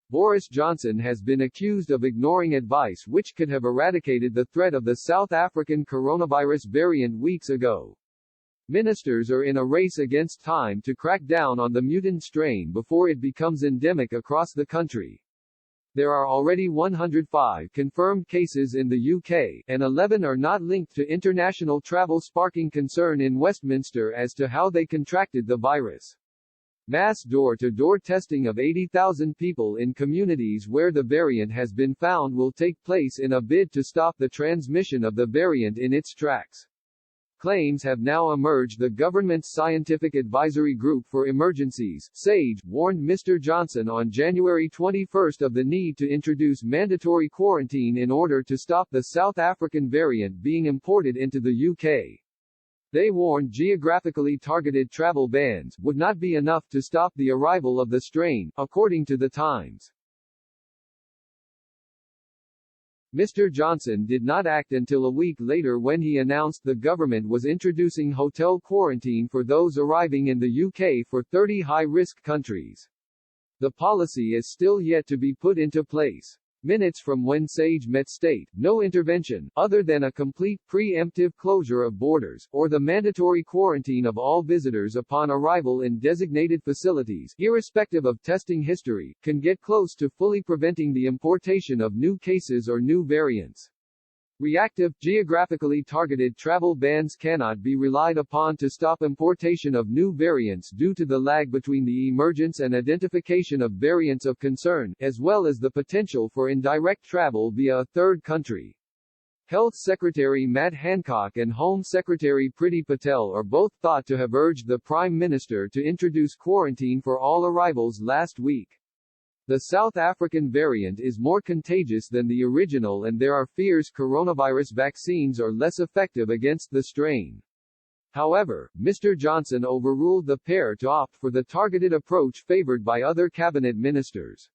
Boris Johnson has been accused of ignoring advice which could have eradicated the threat of the South African coronavirus variant weeks ago. Ministers are in a race against time to crack down on the mutant strain before it becomes endemic across the country. There are already 105 confirmed cases in the UK, and 11 are not linked to international travel, sparking concern in Westminster as to how they contracted the virus. Mass door-to-door testing of 80,000 people in communities where the variant has been found will take place in a bid to stop the transmission of the variant in its tracks. Claims have now emerged. The government's Scientific Advisory Group for Emergencies, SAGE, warned Mr. Johnson on January 21 of the need to introduce mandatory quarantine in order to stop the South African variant being imported into the UK. They warned geographically targeted travel bans would not be enough to stop the arrival of the strain, according to The Times. Mr. Johnson did not act until a week later when he announced the government was introducing hotel quarantine for those arriving in the UK for 30 high-risk countries. The policy is still yet to be put into place. Minutes from when SAGE met state, no intervention, other than a complete, preemptive closure of borders, or the mandatory quarantine of all visitors upon arrival in designated facilities, irrespective of testing history, can get close to fully preventing the importation of new cases or new variants. Reactive, geographically targeted travel bans cannot be relied upon to stop importation of new variants due to the lag between the emergence and identification of variants of concern, as well as the potential for indirect travel via a third country. Health Secretary Matt Hancock and Home Secretary Priti Patel are both thought to have urged the Prime Minister to introduce quarantine for all arrivals last week. The South African variant is more contagious than the original, and there are fears coronavirus vaccines are less effective against the strain. However, Mr. Johnson overruled the pair to opt for the targeted approach favored by other cabinet ministers.